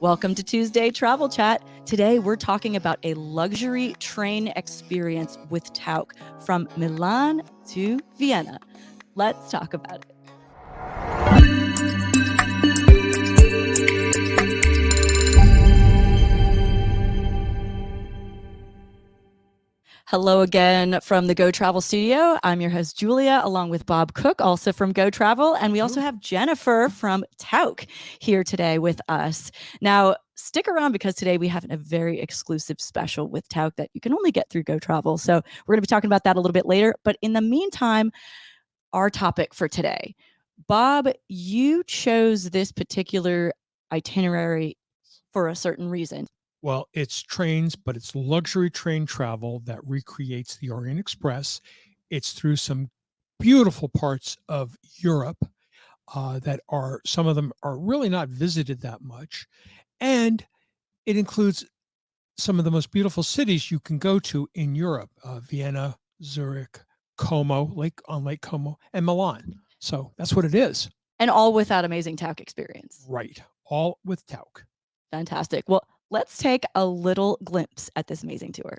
Welcome to Tuesday Travel Chat. Today we're talking about a luxury train experience with Tauck from Milan to Vienna. Let's talk about it. Hello again from the Go Travel studio. I'm your host, Julia, along with Bob Cook, also from Go Travel. And we also have Jennifer from Tauck here today with us. Now, stick around because today we have a very exclusive special with Tauck that you can only get through Go Travel. So we're going to be talking about that a little bit later. But in the meantime, our topic for today. Bob, you chose this particular itinerary for a certain reason. Well, it's trains, but it's luxury train travel that recreates the Orient Express. It's through some beautiful parts of Europe that are, some of them are really not visited that much. And it includes some of the most beautiful cities you can go to in Europe, Vienna, Zurich, Como, Lake Como, and Milan. So that's what it is. And all with that amazing Tauck experience. Right. All with Tauck. Fantastic. Well, let's take a little glimpse at this amazing tour.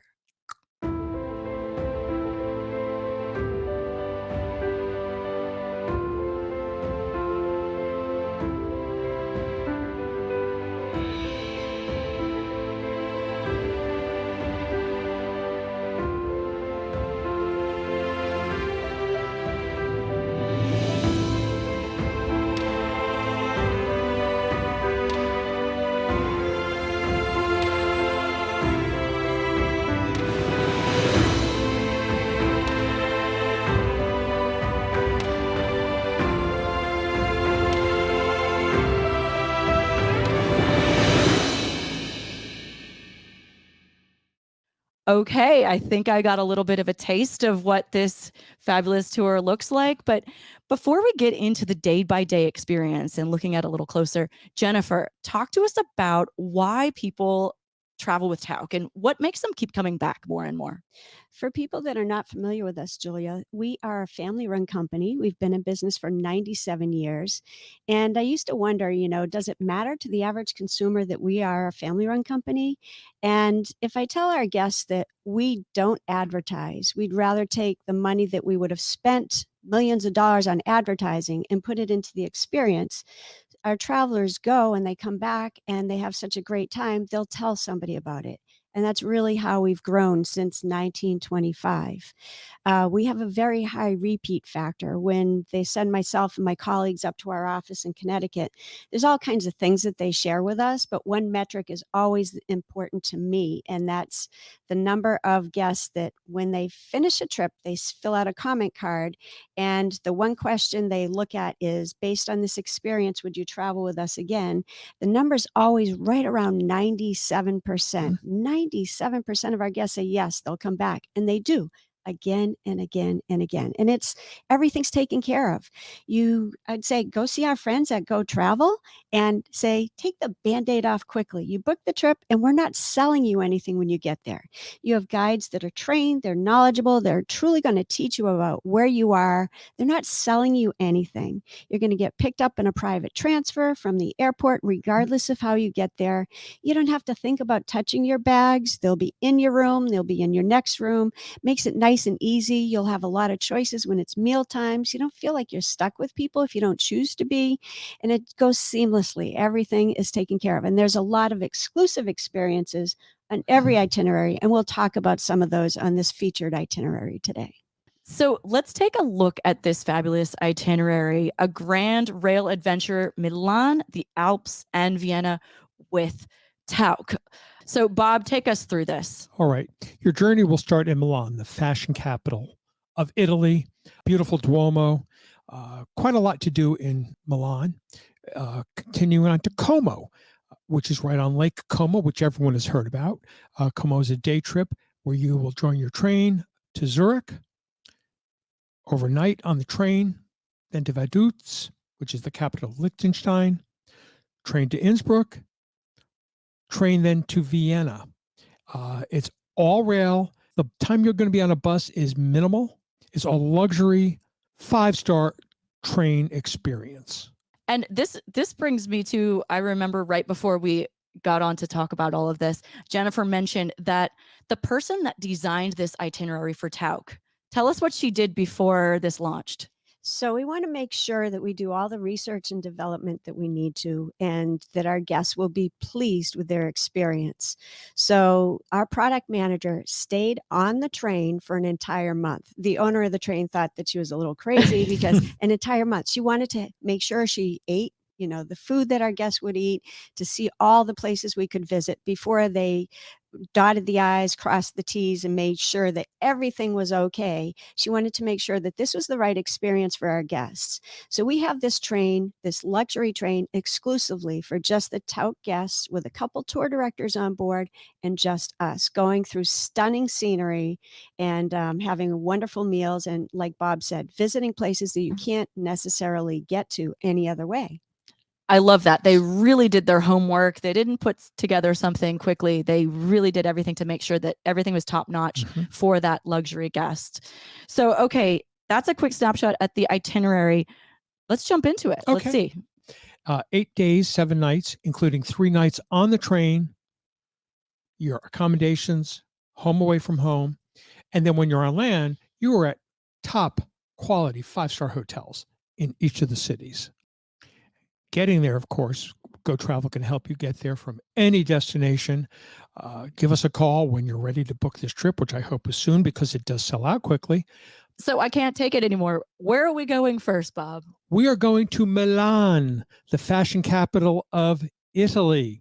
Okay, I think I got a little bit of a taste of what this fabulous tour looks like. But before we get into the day-by-day experience and looking at it a little closer, Jennifer, talk to us about why people travel with Tauck and what makes them keep coming back more and more. For people that are not familiar with us, Julia, we are a family-run company. We've been in business for 97 years. And I used to wonder, does it matter to the average consumer that we are a family-run company? And if I tell our guests that we don't advertise, we'd rather take the money that we would have spent millions of dollars on advertising and put it into the experience. Our travelers go and they come back and they have such a great time, they'll tell somebody about it. And that's really how we've grown since 1925. We have a very high repeat factor. When they send myself and my colleagues up to our office in Connecticut, there's all kinds of things that they share with us, but one metric is always important to me, and that's the number of guests that when they finish a trip, they fill out a comment card, and the one question they look at is, based on this experience, would you travel with us again? The number's always right around 97%. 97% of our guests say yes, they'll come back, and they do again and again and again. And everything's taken care of. I'd say go see our friends at Go Travel and say, take the Band-Aid off quickly. You book the trip and we're not selling you anything when you get there. You have guides that are trained, they're knowledgeable, they're truly going to teach you about where you are. They're not selling you anything. You're going to get picked up in a private transfer from the airport, regardless of how you get there. You don't have to think about touching your bags. They'll be in your room, they'll be in your next room. Makes it nice and easy. You'll have a lot of choices when it's meal times. You don't feel like you're stuck with people if you don't choose to be, and it goes seamlessly. Everything is taken care of, and there's a lot of exclusive experiences on every itinerary, and we'll talk about some of those on this featured itinerary today. So let's take a look at this fabulous itinerary, a grand rail adventure, Milan, the Alps, and Vienna with Tauck. So Bob, take us through this. All right. Your journey will start in Milan, the fashion capital of Italy. Beautiful Duomo. Quite a lot to do in Milan. Continuing on to Como, which is right on Lake Como, which everyone has heard about. Como is a day trip where you will join your train to Zurich, overnight on the train, then to Vaduz, which is the capital of Liechtenstein, train to Innsbruck, train then to Vienna. It's all rail. The time you're going to be on a bus is minimal. It's a luxury 5-star train experience. And this brings me to, I remember right before we got on to talk about all of this, Jennifer mentioned that the person that designed this itinerary for Tauck, tell us what she did before this launched. So we want to make sure that we do all the research and development that we need to, and that our guests will be pleased with their experience. So our product manager stayed on the train for an entire month. The owner of the train thought that she was a little crazy because an entire month, she wanted to make sure she ate, the food that our guests would eat, to see all the places we could visit before they dotted the I's, crossed the T's, and made sure that everything was okay. She wanted to make sure that this was the right experience for our guests. So we have this train, this luxury train, exclusively for just the Tauck guests, with a couple tour directors on board and just us, going through stunning scenery and having wonderful meals. And like Bob said, visiting places that you can't necessarily get to any other way. I love that. They really did their homework. They didn't put together something quickly. They really did everything to make sure that everything was top notch for that luxury guest. So, okay, that's a quick snapshot at the itinerary. Let's jump into it. Okay. Let's see. 8 days, 7 nights, including 3 nights on the train, your accommodations, home away from home. And then when you're on land, you are at top quality 5-star hotels in each of the cities. Getting there, of course, Go Travel can help you get there from any destination. Give us a call when you're ready to book this trip, which I hope is soon because it does sell out quickly. So I can't take it anymore. Where are we going first, Bob? We are going to Milan, the fashion capital of Italy.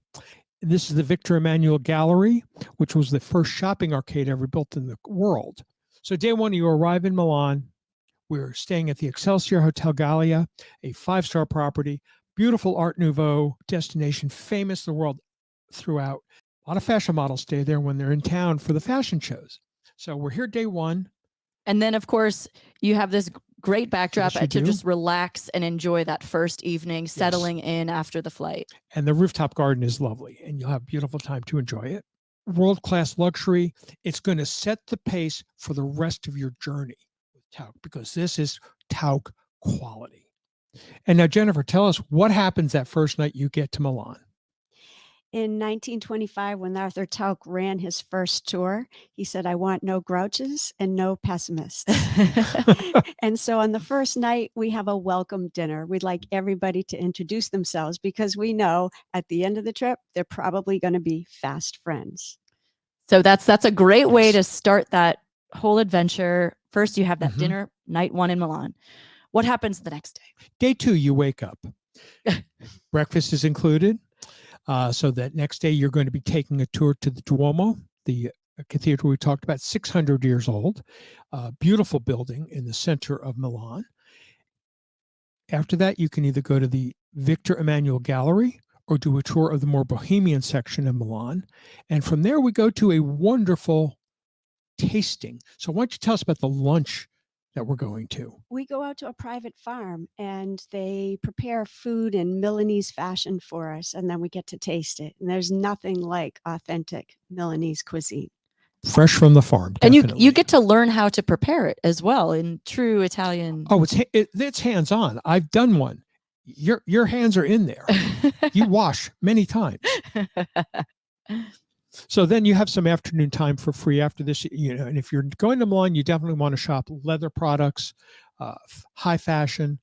This is the Victor Emanuele Gallery, which was the first shopping arcade ever built in the world. So day one, you arrive in Milan. We're staying at the Excelsior Hotel Galleria, a 5-star property. Beautiful Art Nouveau destination, famous the world throughout. A lot of fashion models stay there when they're in town for the fashion shows. So we're here day one. And then, of course, you have this great backdrop Yes, to just relax and enjoy that first evening, settling in after the flight. And the rooftop garden is lovely, and you'll have a beautiful time to enjoy it. World-class luxury. It's going to set the pace for the rest of your journey with Tauck, because this is Tauck quality. And now, Jennifer, tell us what happens that first night you get to Milan. In 1925, when Arthur Tauck ran his first tour, he said, "I want no grouches and no pessimists." And so on the first night, we have a welcome dinner. We'd like everybody to introduce themselves, because we know at the end of the trip, they're probably going to be fast friends. So that's a great way to start that whole adventure. First, you have that dinner, night one in Milan. What happens the next day? Day two, you wake up. Breakfast is included. So that next day, you're going to be taking a tour to the Duomo, the cathedral we talked about, 600 years old. Beautiful building in the center of Milan. After that, you can either go to the Victor Emanuele Gallery or do a tour of the more bohemian section of Milan. And from there, we go to a wonderful tasting. So why don't you tell us about the lunch that we're going to? We go out to a private farm, and they prepare food in Milanese fashion for us, and then we get to taste it. And there's nothing like authentic Milanese cuisine. Fresh from the farm, definitely. And you get to learn how to prepare it as well in true Italian. Oh, it's hands-on. I've done one. Your hands are in there. You wash many times. So then you have some afternoon time for free after this, and if you're going to Milan, you definitely want to shop leather products, high fashion.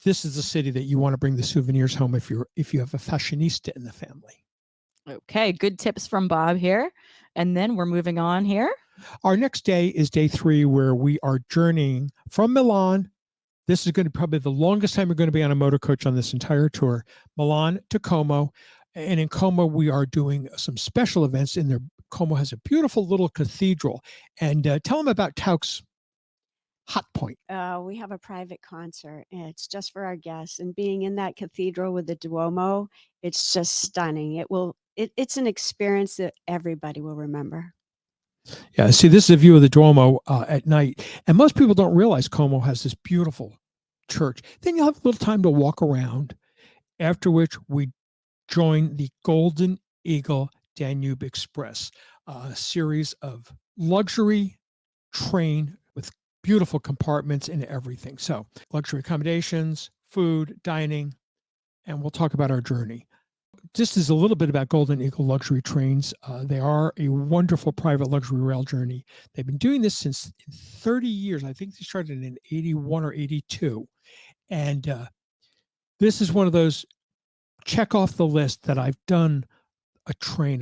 This is the city that you want to bring the souvenirs home if you have a fashionista in the family. Okay, good tips from Bob here. And then we're moving on here. Our next day is day 3, where we are journeying from Milan. This is going to be probably the longest time you're going to be on a motor coach on this entire tour. Milan to Como. And in Como, we are doing some special events in there. Como has a beautiful little cathedral. And tell them about Tauck's hot point. We have a private concert, and it's just for our guests. And being in that cathedral with the Duomo, it's just stunning. It's an experience that everybody will remember. Yeah, see, this is a view of the Duomo at night. And most people don't realize Como has this beautiful church. Then you'll have a little time to walk around, after which we join the Golden Eagle Danube Express, a series of luxury train with beautiful compartments and everything. So luxury accommodations, food, dining, and we'll talk about our journey. just as a little bit about Golden Eagle luxury trains, they are a wonderful private luxury rail journey. They've been doing this since 30 years. I think they started in 81 or 82. And this is one of those check off the list that I've done a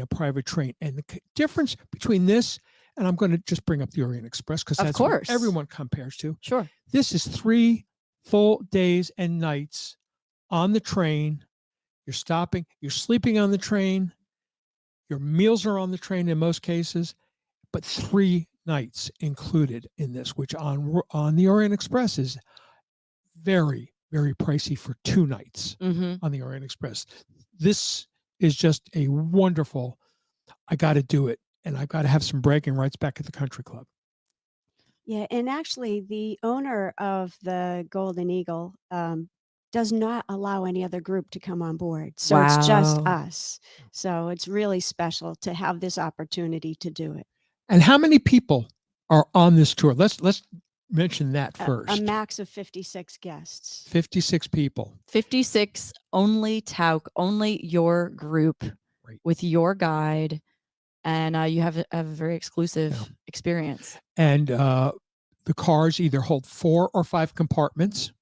private train. And the difference between this, and I'm going to just bring up the Orient Express because that's what everyone compares to. Sure. This is 3 full days and nights on the train. You're stopping, you're sleeping on the train, your meals are on the train in most cases, but 3 nights included in this, which on the Orient Express is very, very pricey for 2 nights on the Orient Express. This is just a wonderful, I got to do it, and I've got to have some bragging rights back at the country club. Yeah, and actually, the owner of the Golden Eagle does not allow any other group to come on board. So it's just us. So it's really special to have this opportunity to do it. And how many people are on this tour? Let's mention that first. A max of 56 guests. 56 people. 56, only Tauck, only your group with your guide. And you have a very exclusive experience. And the cars either hold 4 or 5 compartments.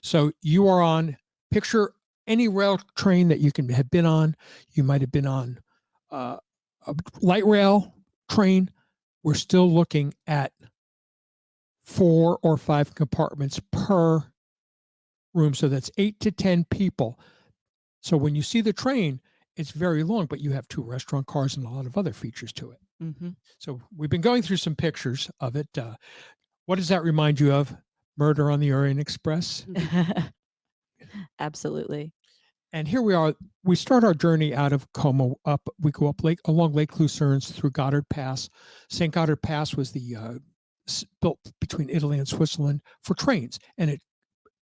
So you are on, picture any rail train that you can have been on. You might have been on a light rail train. We're still looking at 4 or 5 compartments per room. So that's 8 to 10 people. So when you see the train, it's very long, but you have 2 restaurant cars and a lot of other features to it. So we've been going through some pictures of it. What does that remind you of? Murder on the Orient Express? Absolutely. And here we are. We start our journey out of Como we go up along Lake Lucerne through Gotthard Pass. St. Gotthard Pass was built between Italy and Switzerland for trains. And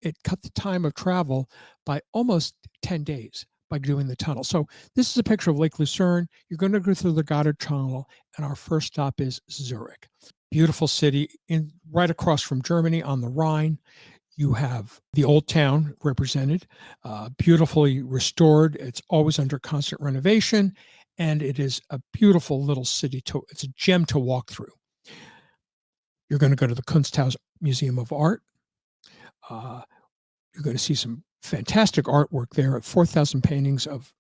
it cut the time of travel by almost 10 days by doing the tunnel. So this is a picture of Lake Lucerne. You're going to go through the Gotthard Tunnel, and our first stop is Zurich. Beautiful city right across from Germany on the Rhine. You have the old town represented, beautifully restored. It's always under constant renovation, and it is a beautiful little city. It's a gem to walk through. You're going to go to the Kunsthaus Museum of Art. You're going to see some fantastic artwork there, 4,000 paintings of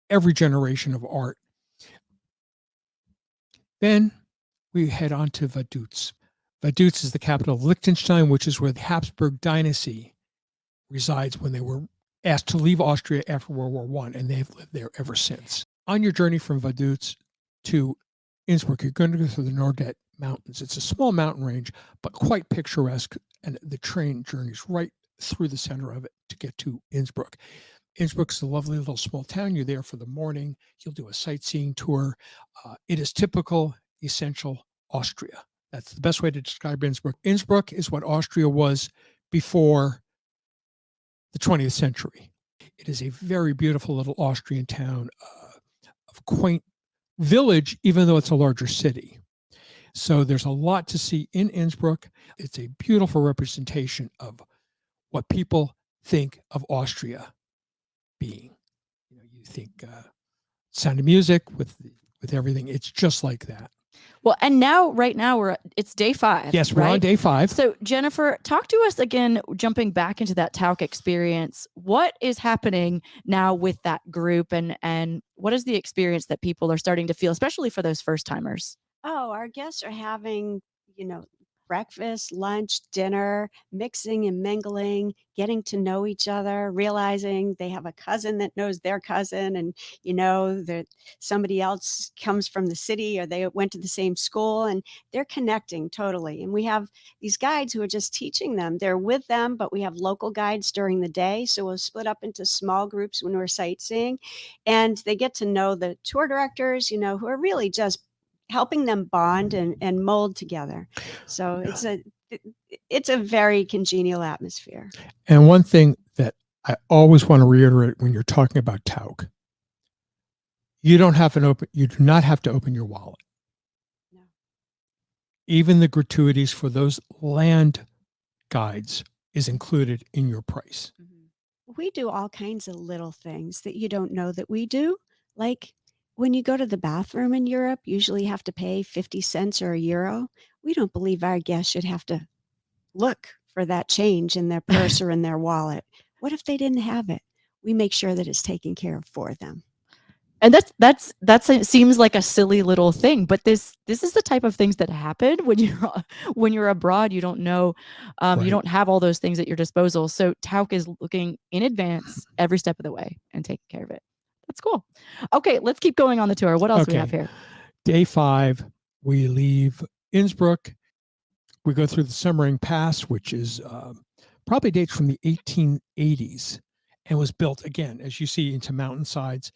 every generation of art. Then we head on to Vaduz. Vaduz is the capital of Liechtenstein, which is where the Habsburg dynasty resides when they were asked to leave Austria after World War I, and they've lived there ever since. On your journey from Vaduz to Innsbruck, you're going to go through the Nordet Mountains. It's a small mountain range, but quite picturesque, and the train journeys right through the center of it to get to Innsbruck. Innsbruck's a lovely little small town. You're there for the morning. You'll do a sightseeing tour. It is typical, essential Austria. That's the best way to describe Innsbruck. Innsbruck is what Austria was before the 20th century. It is a very beautiful little Austrian town, of quaint village, even though it's a larger city. So there's a lot to see in Innsbruck. It's a beautiful representation of what people think of Austria being. You think Sound of Music with everything. It's just like that. Well, and right now it's day 5. Yes, we're on day 5. So Jennifer, talk to us again, jumping back into that Tauck experience. What is happening now with that group, and what is the experience that people are starting to feel, especially for those first timers? Oh, our guests are having, breakfast, lunch, dinner, mixing and mingling, getting to know each other, realizing they have a cousin that knows their cousin, and that somebody else comes from the city or they went to the same school, and they're connecting totally. And we have these guides who are just teaching them. They're with them, but we have local guides during the day. So we'll split up into small groups when we're sightseeing, and they get to know the tour directors, who are really just helping them bond and mold together. So it's a very congenial atmosphere. And one thing that I always want to reiterate when you're talking about Tauck, you do not have to open your wallet. No. Even the gratuities for those land guides is included in your price. Mm-hmm. We do all kinds of little things that you don't know that we do. Like when you go to the bathroom in Europe, usually you have to pay 50 cents or a euro. We don't believe our guests should have to look for that change in their purse or in their wallet. What if they didn't have it? We make sure that it's taken care of for them. And that's it seems like a silly little thing, but this is the type of things that happen when you're abroad. You don't know, you Right. don't have all those things at your disposal. So Tauck is looking in advance every step of the way and taking care of it. That's cool. Okay, let's keep going on the tour. What else do we have Okay. here? Day 5, we leave Innsbruck. We go through the Soaring Pass, which is probably dates from the 1880s and was built, again, as you see, into mountainsides.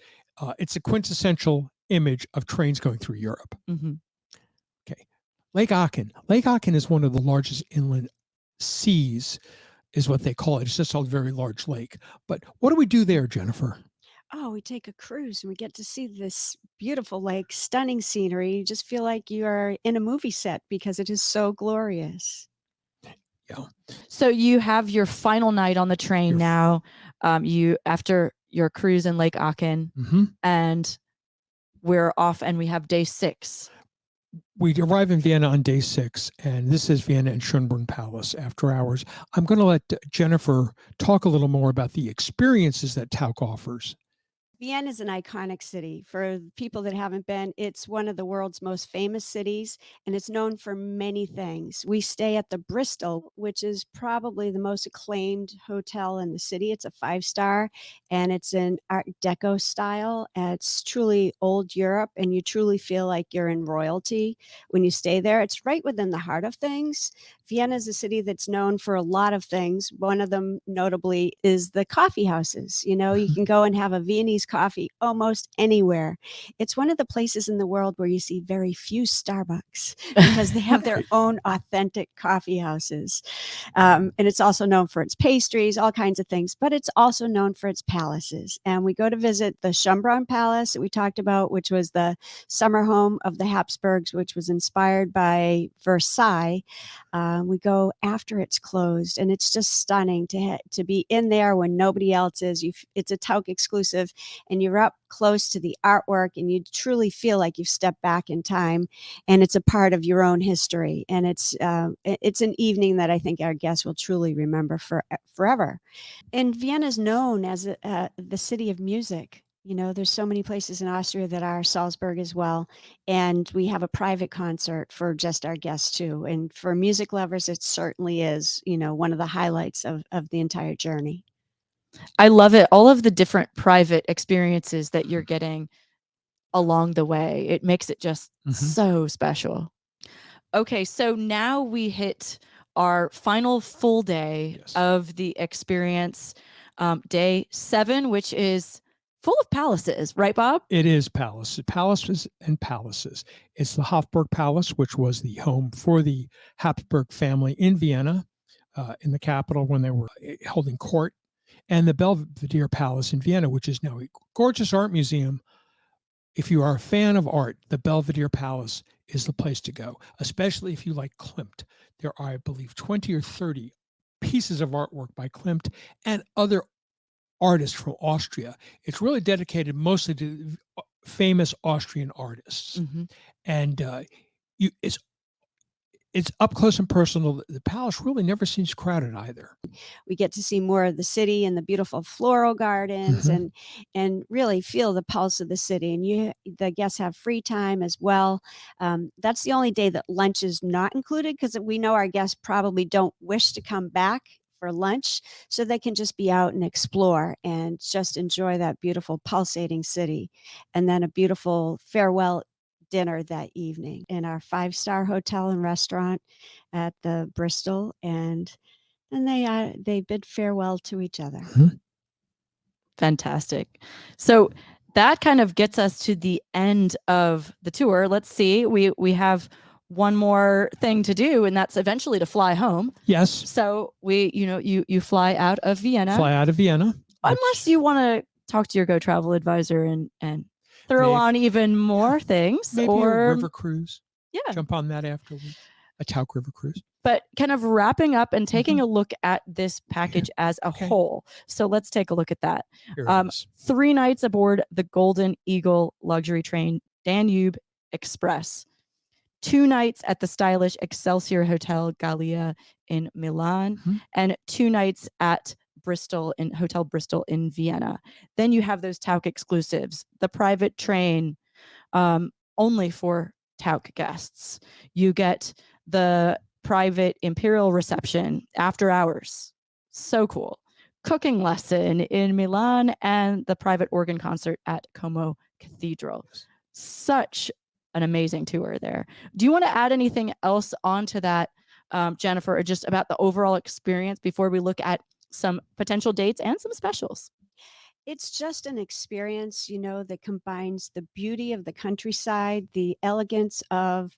It's a quintessential image of trains going through Europe. Mm-hmm. Okay. Lake Aachen. Lake Aachen is one of the largest inland seas, is what they call it. It's just a very large lake. But what do we do there, Jennifer? Oh, we take a cruise and we get to see this beautiful lake, stunning scenery. You just feel like you are in a movie set because it is so glorious. Yeah. So you have your final night on the train now. You after your cruise in Lake Aachen, and we're off, and we have day 6. We arrive in Vienna on day 6, and this is Vienna and Schonbrunn Palace after hours. I'm going to let Jennifer talk a little more about the experiences that Tauck offers. Vienna is an iconic city. For people that haven't been, it's one of the world's most famous cities, and it's known for many things. We stay at the Bristol, which is probably the most acclaimed hotel in the city. It's a 5-star, and it's an Art Deco style. It's truly old Europe, and you truly feel like you're in royalty when you stay there. It's right within the heart of things. Vienna is a city that's known for a lot of things. One of them, notably, is the coffee houses. You know, you can go and have a Viennese coffee almost anywhere. It's one of the places in the world where you see very few Starbucks because they have their own authentic coffee houses. And it's also known for its pastries, all kinds of things, but it's also known for its palaces. And we go to visit the Schonbrunn Palace that we talked about, which was the summer home of the Habsburgs, which was inspired by Versailles. We go after it's closed, and it's just stunning to be in there when nobody else is. It's a Tauck exclusive, and you're up close to the artwork, and you truly feel like you've stepped back in time, and it's a part of your own history. And it's an evening that I think our guests will truly remember forever. And Vienna is known as the city of music. You know, there's so many places in Austria that are, Salzburg as well. And we have a private concert for just our guests too. And for music lovers, it certainly is, you know, one of the highlights of the entire journey. I love it. All of the different private experiences that you're getting along the way. It makes it just so special. Okay, so now we hit our final full day of the experience, day 7, which is full of palaces, right, Bob? It is palaces and palaces. It's the Hofburg Palace, which was the home for the Habsburg family in Vienna, in the capital when they were holding court, and the Belvedere Palace in Vienna, which is now a gorgeous art museum. If you are a fan of art, the Belvedere Palace is the place to go, especially if you like Klimt. There are, I believe, 20 or 30 pieces of artwork by Klimt and other artists from Austria. It's really dedicated mostly to famous Austrian artists. And it's up close and personal. The palace really never seems crowded either. We get to see more of the city and the beautiful floral gardens, and really feel the pulse of the city. And the guests have free time as well. That's the only day that lunch is not included, because we know our guests probably don't wish to come back for lunch, so they can just be out and explore and just enjoy that beautiful pulsating city. And then a beautiful farewell dinner that evening in our 5-star hotel and restaurant at the Bristol, and they bid farewell to each other. Fantastic. So that kind of gets us to the end of the tour. Let's see. We have one more thing to do, and that's eventually to fly home. Yes. So you fly out of Vienna. Fly out of Vienna. Unless you want to talk to your Go Travel advisor and throw on even more things. Maybe or a river cruise. Yeah. Jump on that afterwards. A Tauck river cruise. but kind of wrapping up and taking a look at this package as a whole. So let's take a look at that. Here it is. 3 nights aboard the Golden Eagle luxury train Danube Express. 2 nights at the stylish Excelsior Hotel Galleria in Milan, and 2 nights at Hotel Bristol in Vienna. Then you have those Tauck exclusives, the private train only for Tauck guests. You get the private imperial reception after hours. So cool. Cooking lesson in Milan and the private organ concert at Como Cathedral. Such an amazing tour there. Do you want to add anything else onto that, Jennifer, or just about the overall experience before we look at some potential dates and some specials? It's just an experience, that combines the beauty of the countryside, the elegance of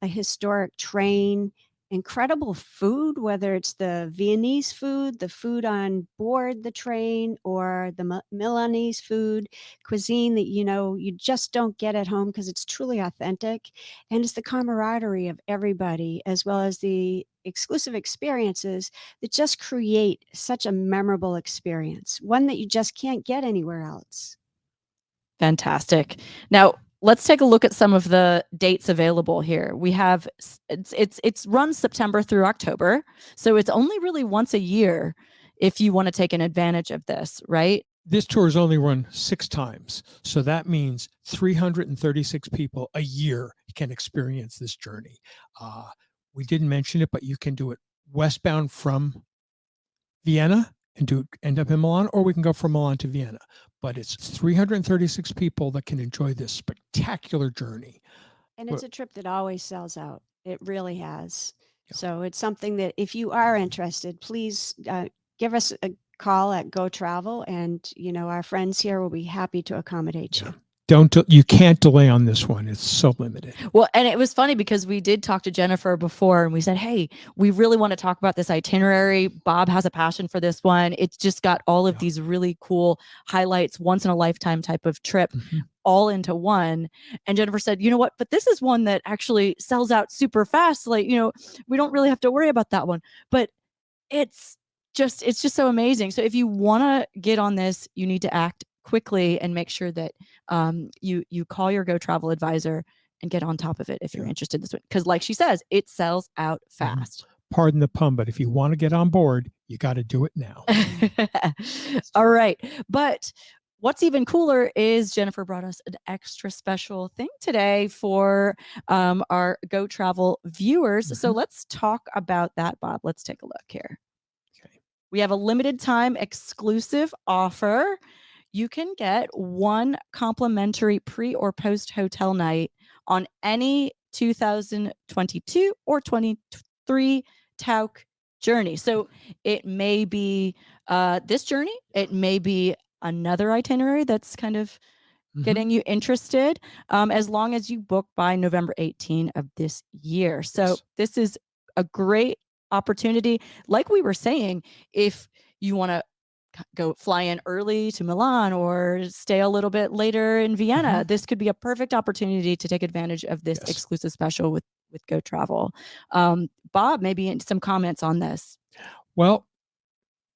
a historic train, incredible food, whether it's the Viennese food, the food on board the train, or the Milanese food, cuisine that, you just don't get at home because it's truly authentic. And it's the camaraderie of everybody, as well as the exclusive experiences that just create such a memorable experience, one that you just can't get anywhere else. Fantastic. Now, let's take a look at some of the dates available here. We have it's run September through October, so it's only really once a year if you want to take an advantage of this, right? This tour is only run 6 times, so that means 336 people a year can experience this journey. We didn't mention it, but you can do it westbound from Vienna and end up in Milan, or we can go from Milan to Vienna. But it's 336 people that can enjoy this spectacular journey. And it's a trip that always sells out. It really has. Yeah. So it's something that if you are interested, please give us a call at Go Travel, and our friends here will be happy to accommodate you. You can't delay on this one. It's so limited. Well, and it was funny because we did talk to Jennifer before and we said, hey, we really want to talk about this itinerary. Bob has a passion for this one. It's just got all of these really cool highlights, once in a lifetime type of trip, all into one. And Jennifer said, you know what, but this is one that actually sells out super fast. Like, we don't really have to worry about that one, but it's just so amazing. So if you want to get on this, you need to act quickly and make sure that you call your Go Travel advisor and get on top of it if you're interested in this one. Because like she says, it sells out fast. Pardon the pun, but if you want to get on board, you got to do it now. All right. But what's even cooler is Jennifer brought us an extra special thing today for our Go Travel viewers. So let's talk about that, Bob. Let's take a look here. Okay. We have a limited time exclusive offer. You can get 1 complimentary pre or post hotel night on any 2022 or 23 Tauck journey. So it may be this journey. It may be another itinerary that's kind of getting you interested, as long as you book by November 18 of this year. So this is a great opportunity. Like we were saying, if you want to go fly in early to Milan or stay a little bit later in Vienna, this could be a perfect opportunity to take advantage of this exclusive special with Go Travel. Bob, maybe some comments on this. Well,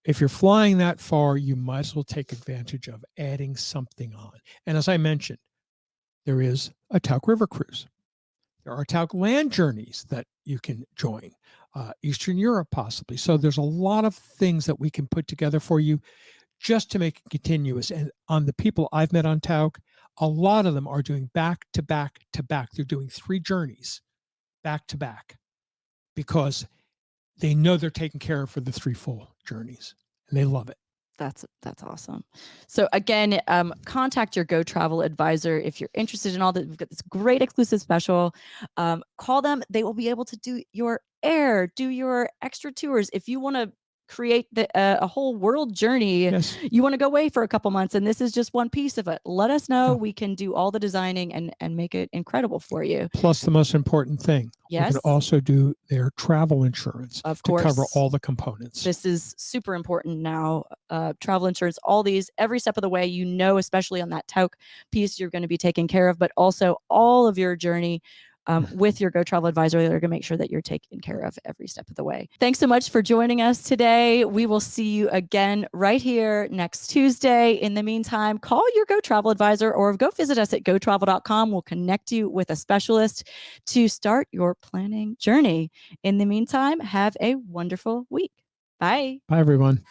if you're flying that far, you might as well take advantage of adding something on. And as I mentioned, there is a Tauck River cruise. There are Tauck land journeys that you can join. Eastern Europe, possibly. So there's a lot of things that we can put together for you just to make it continuous. And on the people I've met on Tauck, a lot of them are doing back to back to back. They're doing 3 journeys back to back because they know they're taken care of for the 3 full journeys, and they love it. That's awesome. So again, contact your Go Travel advisor if you're interested in all that. We've got this great exclusive special. Call them. They will be able to do your do your extra tours. If you want to create a whole world journey, you want to go away for a couple months, and this is just one piece of it. Let us know. We can do all the designing and make it incredible for you. Plus, the most important thing, we can also do their travel insurance to cover all the components. This is super important now. Travel insurance, every step of the way, especially on that Tauck piece, you're going to be taken care of, but also all of your journey with your Go Travel advisor. They're going to make sure that you're taken care of every step of the way. Thanks so much for joining us today. We will see you again right here next Tuesday. In the meantime, call your Go Travel advisor or go visit us at gotravel.com. We'll connect you with a specialist to start your planning journey. In the meantime, have a wonderful week. Bye. Bye, everyone.